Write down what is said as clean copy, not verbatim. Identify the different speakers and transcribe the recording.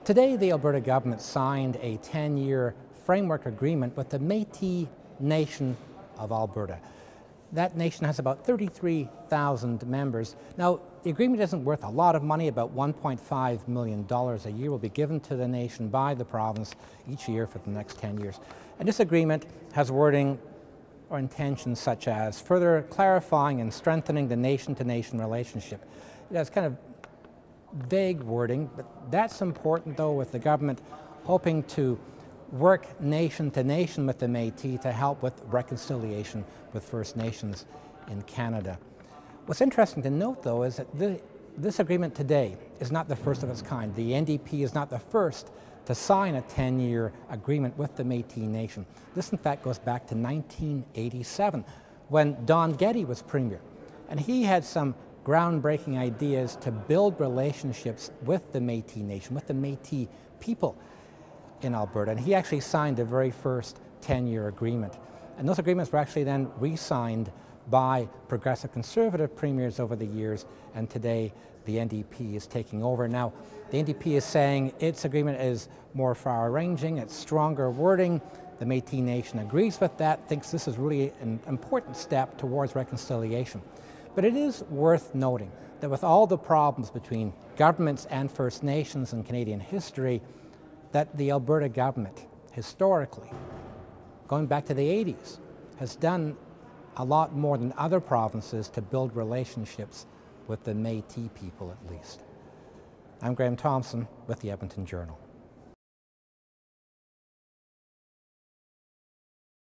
Speaker 1: Today, the Alberta government signed a 10-year framework agreement with the Metis Nation of Alberta. That nation has about 33,000 members. Now, the agreement isn't worth a lot of money. About $1.5 million a year will be given to the nation by the province each year for the next 10 years. And this agreement has wording or intentions such as further clarifying and strengthening the nation-to-nation relationship. It has kind of vague wording, but that's important though, with the government hoping to work nation to nation with the Métis to help with reconciliation with First Nations in Canada. What's interesting to note though is that this agreement today is not the first of its kind. The NDP is not the first to sign a 10-year agreement with the Métis Nation. This in fact goes back to 1987 when Don Getty was Premier, and he had some groundbreaking ideas to build relationships with the Métis Nation, with the Métis people in Alberta, and he actually signed the very first 10-year agreement. And those agreements were actually then re-signed by progressive conservative premiers over the years, and today the NDP is taking over. Now, the NDP is saying its agreement is more far-ranging, it's stronger wording. The Métis Nation agrees with that, thinks this is really an important step towards reconciliation. But it is worth noting that with all the problems between governments and First Nations in Canadian history, that the Alberta government, historically, going back to the 80s, has done a lot more than other provinces to build relationships with the Métis people, at least. I'm Graham Thomson with the Edmonton Journal.